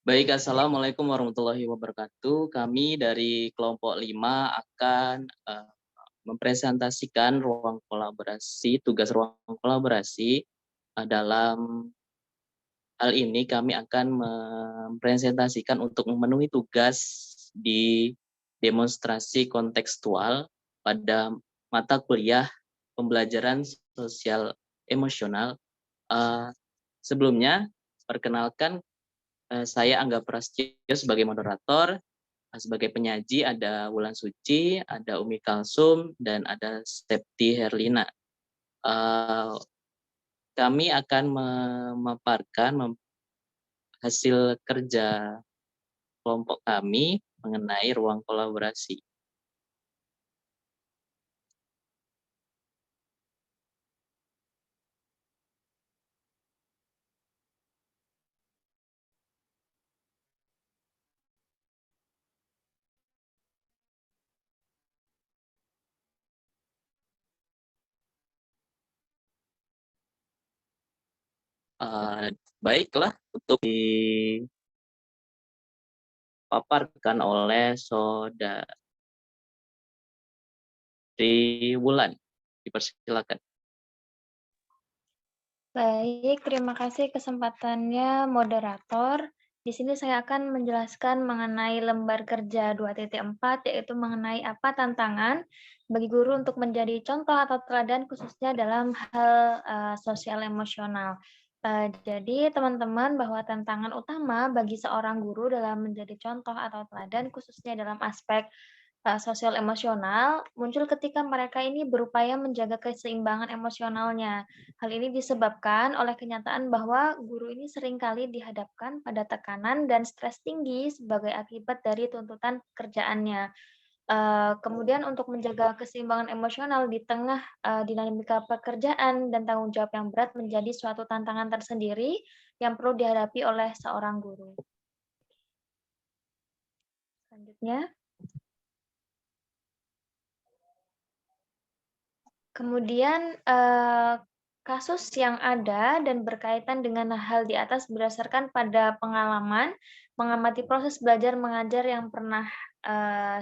Baik, assalamualaikum warahmatullahi wabarakatuh. Kami dari kelompok 5 akan mempresentasikan ruang kolaborasi, tugas ruang kolaborasi. Dalam hal ini kami akan mempresentasikan untuk memenuhi tugas di demonstrasi kontekstual pada mata kuliah pembelajaran sosial emosional. Eh, Sebelumnya, perkenalkan, saya Angga Prasetyo sebagai moderator. Sebagai penyaji ada Wulan Suci, ada Umi Kalsum, dan ada Septi Herlina. Kami akan memaparkan hasil kerja kelompok kami mengenai ruang kolaborasi. Baiklah, untuk dipaparkan oleh Saudari Wulan. Dipersilakan. Baik, terima kasih kesempatannya moderator. Di sini saya akan menjelaskan mengenai lembar kerja 2.4, yaitu mengenai apa tantangan bagi guru untuk menjadi contoh atau teladan khususnya dalam hal sosial emosional. Jadi teman-teman, bahwa tantangan utama bagi seorang guru dalam menjadi contoh atau teladan khususnya dalam aspek sosial emosional muncul ketika mereka ini berupaya menjaga keseimbangan emosionalnya. Hal ini disebabkan oleh kenyataan bahwa guru ini seringkali dihadapkan pada tekanan dan stres tinggi sebagai akibat dari tuntutan pekerjaannya. Kemudian untuk menjaga keseimbangan emosional di tengah dinamika pekerjaan dan tanggung jawab yang berat menjadi suatu tantangan tersendiri yang perlu dihadapi oleh seorang guru. Selanjutnya. Kemudian, kasus yang ada dan berkaitan dengan hal di atas berdasarkan pada pengalaman mengamati proses belajar mengajar yang pernah,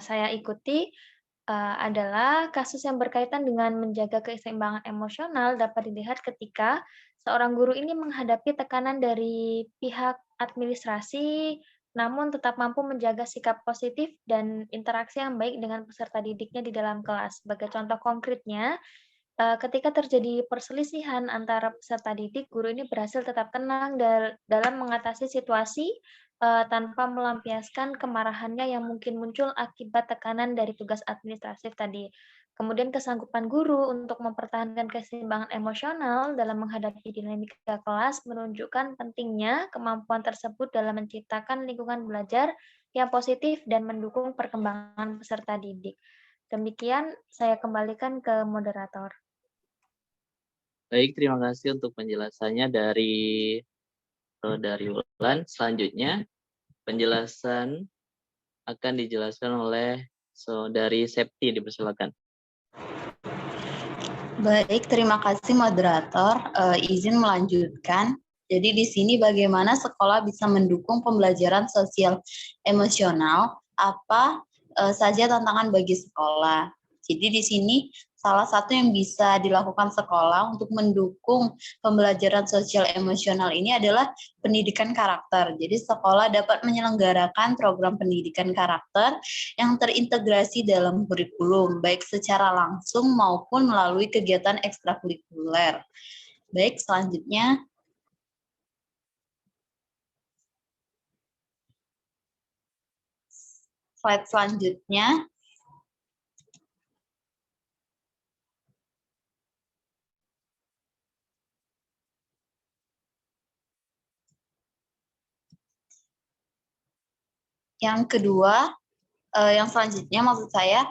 saya ikuti, adalah kasus yang berkaitan dengan menjaga keseimbangan emosional dapat dilihat ketika seorang guru ini menghadapi tekanan dari pihak administrasi, namun tetap mampu menjaga sikap positif dan interaksi yang baik dengan peserta didiknya di dalam kelas. Sebagai contoh konkretnya, ketika terjadi perselisihan antara peserta didik, guru ini berhasil tetap tenang dalam mengatasi situasi, tanpa melampiaskan kemarahannya yang mungkin muncul akibat tekanan dari tugas administratif tadi. Kemudian kesanggupan guru untuk mempertahankan keseimbangan emosional dalam menghadapi dinamika kelas menunjukkan pentingnya kemampuan tersebut dalam menciptakan lingkungan belajar yang positif dan mendukung perkembangan peserta didik. Demikian, saya kembalikan ke moderator. Baik, terima kasih untuk penjelasannya dari Wulan. Selanjutnya, penjelasan akan dijelaskan oleh Saudari Septi. Dipersilakan. Baik, terima kasih moderator. Izin melanjutkan. Jadi di sini bagaimana sekolah bisa mendukung pembelajaran sosial emosional, apa saja tantangan bagi sekolah. Jadi di sini salah satu yang bisa dilakukan sekolah untuk mendukung pembelajaran sosial emosional ini adalah pendidikan karakter. Jadi sekolah dapat menyelenggarakan program pendidikan karakter yang terintegrasi dalam kurikulum, baik secara langsung maupun melalui kegiatan ekstrakurikuler. Baik, selanjutnya. Slide selanjutnya. Yang kedua, yang selanjutnya maksud saya,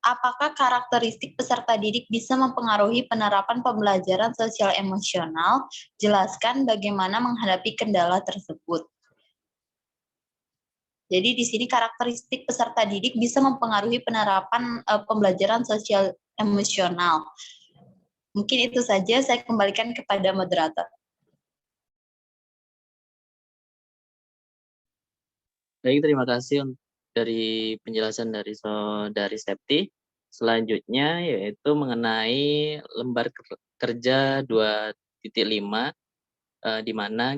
apakah karakteristik peserta didik bisa mempengaruhi penerapan pembelajaran sosial emosional? Jelaskan bagaimana menghadapi kendala tersebut. Jadi di sini karakteristik peserta didik bisa mempengaruhi penerapan pembelajaran sosial emosional. Mungkin itu saja, saya kembalikan kepada moderator. Baik, terima kasih dari penjelasan dari Saudari Septi. Selanjutnya yaitu mengenai lembar kerja 2.5, di mana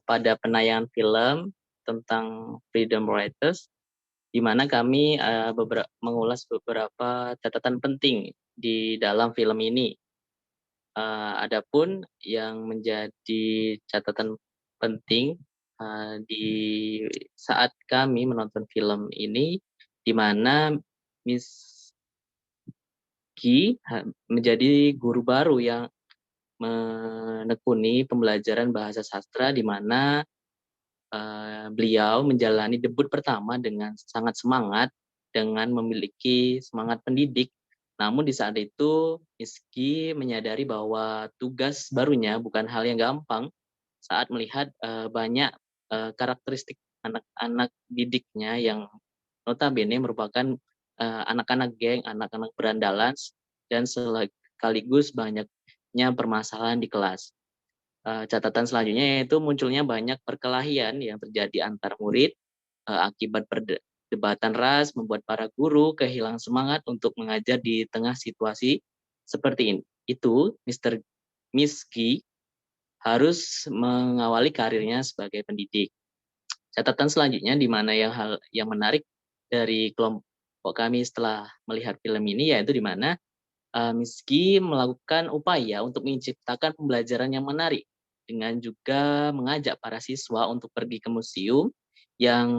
pada penayangan film tentang Freedom Writers, di mana kami mengulas beberapa catatan penting di dalam film ini. Adapun yang menjadi catatan penting di saat kami menonton film ini, di mana Miss Ki menjadi guru baru yang menekuni pembelajaran bahasa sastra, di mana beliau menjalani debut pertama dengan sangat semangat, dengan memiliki semangat pendidik. Namun di saat itu, Miski menyadari bahwa tugas barunya bukan hal yang gampang saat melihat banyak karakteristik anak-anak didiknya yang notabene merupakan anak-anak geng, anak-anak berandalan, dan sekaligus banyaknya permasalahan di kelas. Catatan selanjutnya yaitu munculnya banyak perkelahian yang terjadi antar murid akibat perdebatan ras, membuat para guru kehilangan semangat untuk mengajar di tengah situasi seperti ini. Itu Miski harus mengawali karirnya sebagai pendidik. Catatan selanjutnya di mana yang menarik dari kelompok kami setelah melihat film ini, yaitu di mana Miski melakukan upaya untuk menciptakan pembelajaran yang menarik dengan juga mengajak para siswa untuk pergi ke museum yang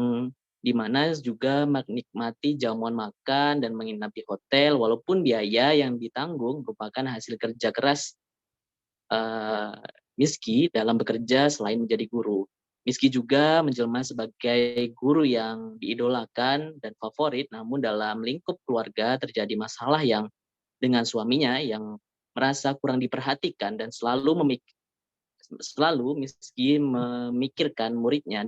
di mana juga menikmati jamuan makan dan menginap di hotel, walaupun biaya yang ditanggung merupakan hasil kerja keras Miski dalam bekerja selain menjadi guru. Miski juga menjelma sebagai guru yang diidolakan dan favorit, namun dalam lingkup keluarga terjadi masalah yang dengan suaminya yang merasa kurang diperhatikan dan selalu Miski memikirkan muridnya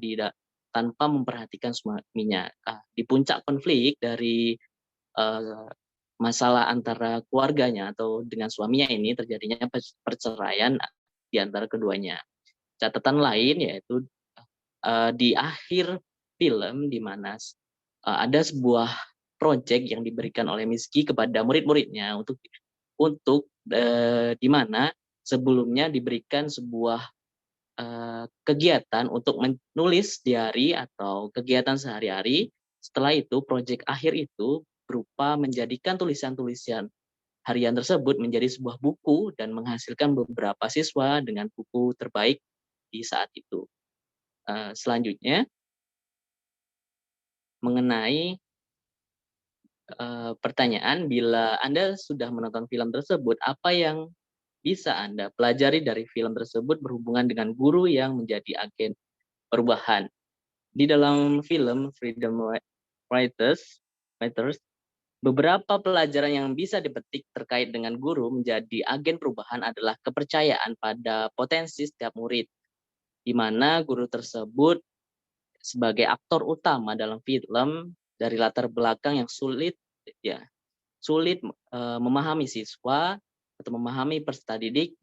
tanpa memperhatikan suaminya. Di puncak konflik dari masalah antara keluarganya atau dengan suaminya ini terjadinya perceraian di antara keduanya. Catatan lain yaitu di akhir film di mana ada sebuah proyek yang diberikan oleh Miski kepada murid-muridnya untuk di mana sebelumnya diberikan sebuah kegiatan untuk menulis diary atau kegiatan sehari-hari. Setelah itu, proyek akhir itu berupa menjadikan tulisan-tulisan harian tersebut menjadi sebuah buku dan menghasilkan beberapa siswa dengan buku terbaik di saat itu. Selanjutnya, mengenai pertanyaan, bila Anda sudah menonton film tersebut, apa yang bisa Anda pelajari dari film tersebut berhubungan dengan guru yang menjadi agen perubahan? Di dalam film Freedom Writers, beberapa pelajaran yang bisa dipetik terkait dengan guru menjadi agen perubahan adalah kepercayaan pada potensi setiap murid, di mana guru tersebut sebagai aktor utama dalam film dari latar belakang yang sulit memahami siswa atau memahami peserta didik,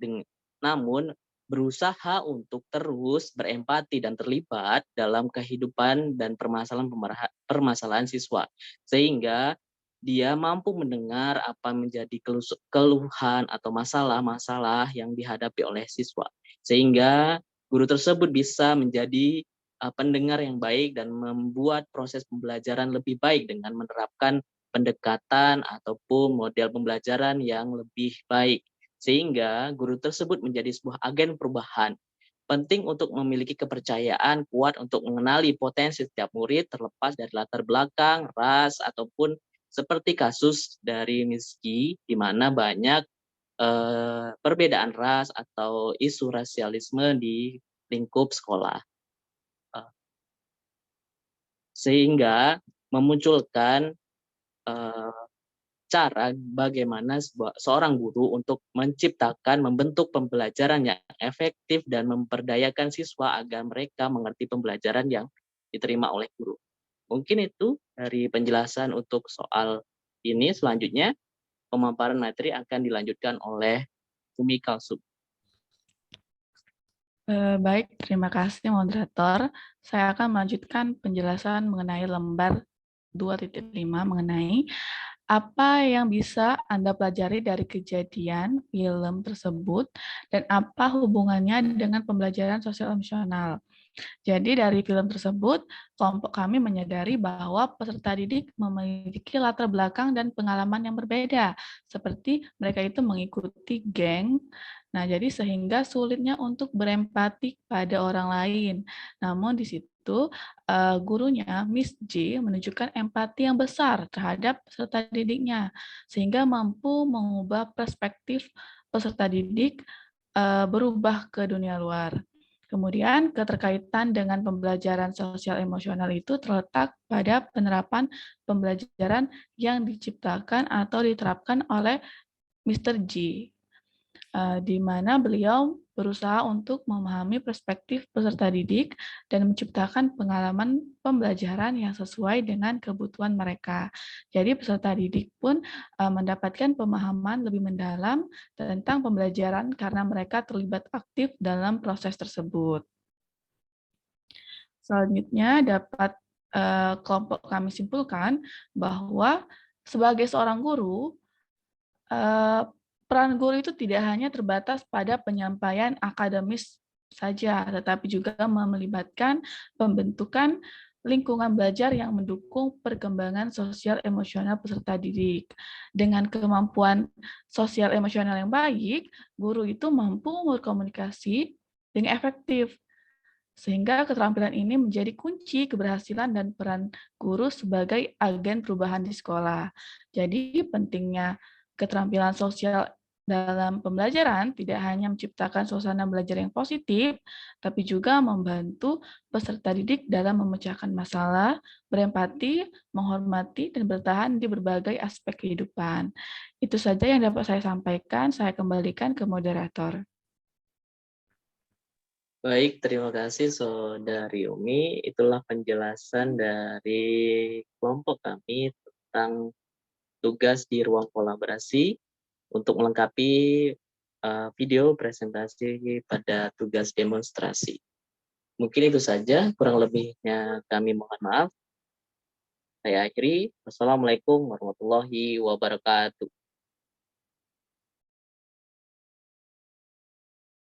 namun berusaha untuk terus berempati dan terlibat dalam kehidupan dan permasalahan siswa, sehingga dia mampu mendengar apa menjadi keluhan atau masalah-masalah yang dihadapi oleh siswa, sehingga guru tersebut bisa menjadi pendengar yang baik dan membuat proses pembelajaran lebih baik dengan menerapkan pendekatan ataupun model pembelajaran yang lebih baik, sehingga guru tersebut menjadi sebuah agen perubahan. Penting untuk memiliki kepercayaan kuat untuk mengenali potensi setiap murid terlepas dari latar belakang, ras, ataupun seperti kasus dari Miski, di mana banyak perbedaan ras atau isu rasialisme di lingkup sekolah. Sehingga memunculkan cara bagaimana seorang guru untuk membentuk pembelajaran yang efektif dan memperdayakan siswa agar mereka mengerti pembelajaran yang diterima oleh guru. Mungkin itu dari penjelasan untuk soal ini. Selanjutnya, pemaparan materi akan dilanjutkan oleh Umi Kalsum. Baik, terima kasih moderator. Saya akan melanjutkan penjelasan mengenai lembar 2.5 mengenai apa yang bisa Anda pelajari dari kejadian film tersebut dan apa hubungannya dengan pembelajaran sosial emosional. Jadi dari film tersebut, kelompok kami menyadari bahwa peserta didik memiliki latar belakang dan pengalaman yang berbeda, seperti mereka itu mengikuti geng. Nah, jadi sehingga sulitnya untuk berempati pada orang lain. Namun di situ gurunya, Miss J, menunjukkan empati yang besar terhadap peserta didiknya, sehingga mampu mengubah perspektif peserta didik berubah ke dunia luar. Kemudian keterkaitan dengan pembelajaran sosial emosional itu terletak pada penerapan pembelajaran yang diciptakan atau diterapkan oleh Mr. G, di mana beliau berusaha untuk memahami perspektif peserta didik dan menciptakan pengalaman pembelajaran yang sesuai dengan kebutuhan mereka. Jadi peserta didik pun mendapatkan pemahaman lebih mendalam tentang pembelajaran karena mereka terlibat aktif dalam proses tersebut. Selanjutnya dapat kelompok kami simpulkan bahwa sebagai seorang guru, peran guru itu tidak hanya terbatas pada penyampaian akademis saja, tetapi juga melibatkan pembentukan lingkungan belajar yang mendukung perkembangan sosial emosional peserta didik. Dengan kemampuan sosial emosional yang baik, guru itu mampu berkomunikasi dengan efektif, sehingga keterampilan ini menjadi kunci keberhasilan dan peran guru sebagai agen perubahan di sekolah. Jadi pentingnya keterampilan sosial dalam pembelajaran tidak hanya menciptakan suasana belajar yang positif, tapi juga membantu peserta didik dalam memecahkan masalah, berempati, menghormati, dan bertahan di berbagai aspek kehidupan. Itu saja yang dapat saya sampaikan. Saya kembalikan ke moderator. Baik, terima kasih Saudari Umi. Itulah penjelasan dari kelompok kami tentang tugas di ruang kolaborasi untuk melengkapi video presentasi pada tugas demonstrasi. Mungkin itu saja, kurang lebihnya kami mohon maaf. Saya akhiri. Wassalamualaikum warahmatullahi wabarakatuh.